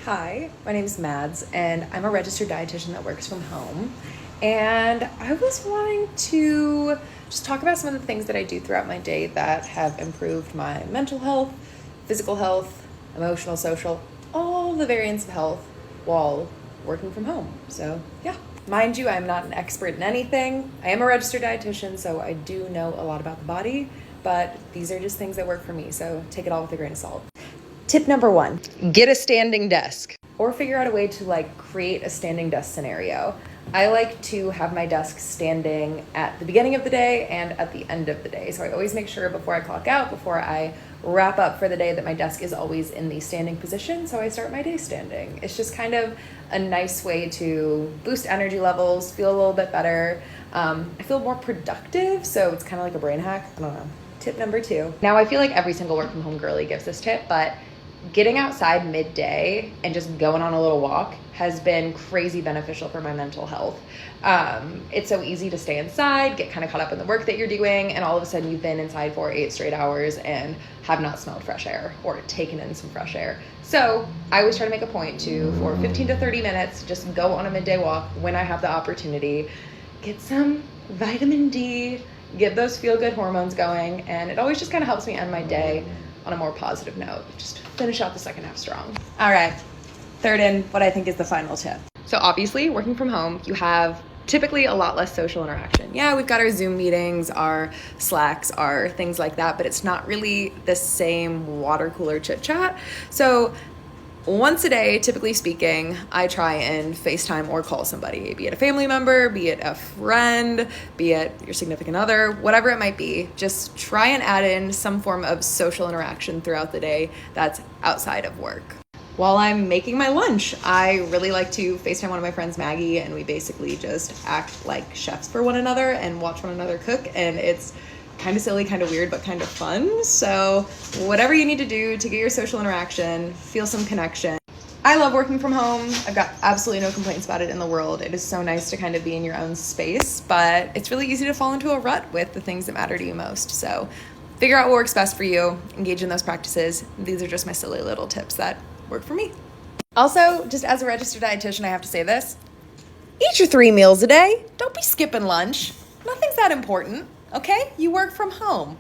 Hi, my name is Mads, and I'm a registered dietitian that works from home. And I was wanting to just talk about some of the things that I do throughout my day that have improved my mental health, physical health, emotional, social, all the variants of health while working from home. So, yeah. Mind you, I'm not an expert in anything. I am a registered dietitian, so I do know a lot about the body, but these are just things that work for me, so take it all with a grain of salt. Tip number one, get a standing desk or figure out a way to create a standing desk scenario. I like to have my desk standing at the beginning of the day and at the end of the day. So I always make sure before I clock out, before I wrap up for the day, that my desk is always in the standing position. So I start my day standing. It's just kind of a nice way to boost energy levels, feel a little bit better. I feel more productive. So it's kind of like a brain hack. I don't know. Tip number two. Now I feel like every single work from home girly gives this tip, but getting outside midday and just going on a little walk has been crazy beneficial for my mental health. It's so easy to stay inside, get kind of caught up in the work that you're doing, and all of a sudden you've been inside for 8 straight hours and have not smelled fresh air or taken in some fresh air. So I always try to make a point to, for 15 to 30 minutes, just go on a midday walk when I have the opportunity, get some vitamin D, get those feel-good hormones going, and it always just kind of helps me end my day on a more positive note. Just finish out the second half strong. All right, third and what I think is the final tip. So obviously, working from home, you have typically a lot less social interaction. Yeah, we've got our Zoom meetings, our Slacks, our things like that, but it's not really the same water cooler chit chat. So once a day, typically speaking, I try and FaceTime or call somebody, be it a family member, be it a friend, be it your significant other, whatever it might be. Just try and add in some form of social interaction throughout the day that's outside of work. While I'm making my lunch, I really like to FaceTime one of my friends, Maggie, and we basically just act like chefs for one another and watch one another cook, and it's kind of silly, kind of weird, but kind of fun. So whatever you need to do to get your social interaction, feel some connection. I love working from home. I've got absolutely no complaints about it in the world. It is so nice to kind of be in your own space, but it's really easy to fall into a rut with the things that matter to you most. So figure out what works best for you, engage in those practices. These are just my silly little tips that work for me. Also, just as a registered dietitian, I have to say this. Eat your 3 meals a day. Don't be skipping lunch. Nothing's that important. Okay? You work from home.